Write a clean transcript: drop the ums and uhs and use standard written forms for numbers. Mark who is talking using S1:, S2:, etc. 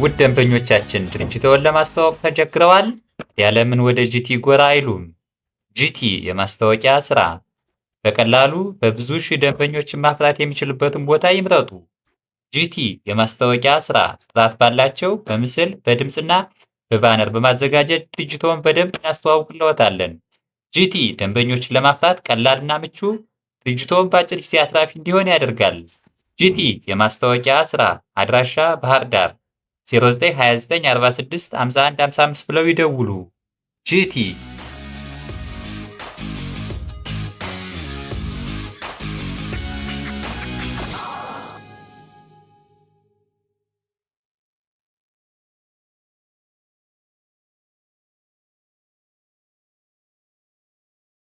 S1: ውድ ደንበኞቻችን ድርጅትዎን ለማስተዋወቅ ተቸግረዋል? ያለምን ወደ ጂቲ ጎራ አይሉም? ጂቲ የማስታወቂያ ሥራ በቀላሉ በብዙ ሺህ ደንበኞችን ማፍራት የሚችሉበትን ቦታ ይምረጡ። ጂቲ የማስታወቂያ ሥራ ጥራት ባላቸው በምስል በድምፅና በባነር በማዘጋጀት ድርጅትዎን በደንብ እናስተዋውቅልዎታለን። ጂቲ ደንበኞችን ለማፍራት ቀላልና ምቹ፣ ድርጅትዎን በአጭር ጊዜ አትራፊ እንዲሆን ያደርጋል። ጂቲ የማስታወቂያ ሥራ አድራሻ ባህር ዳር 0929465155 ብለው ይደውሉ። ጂቲ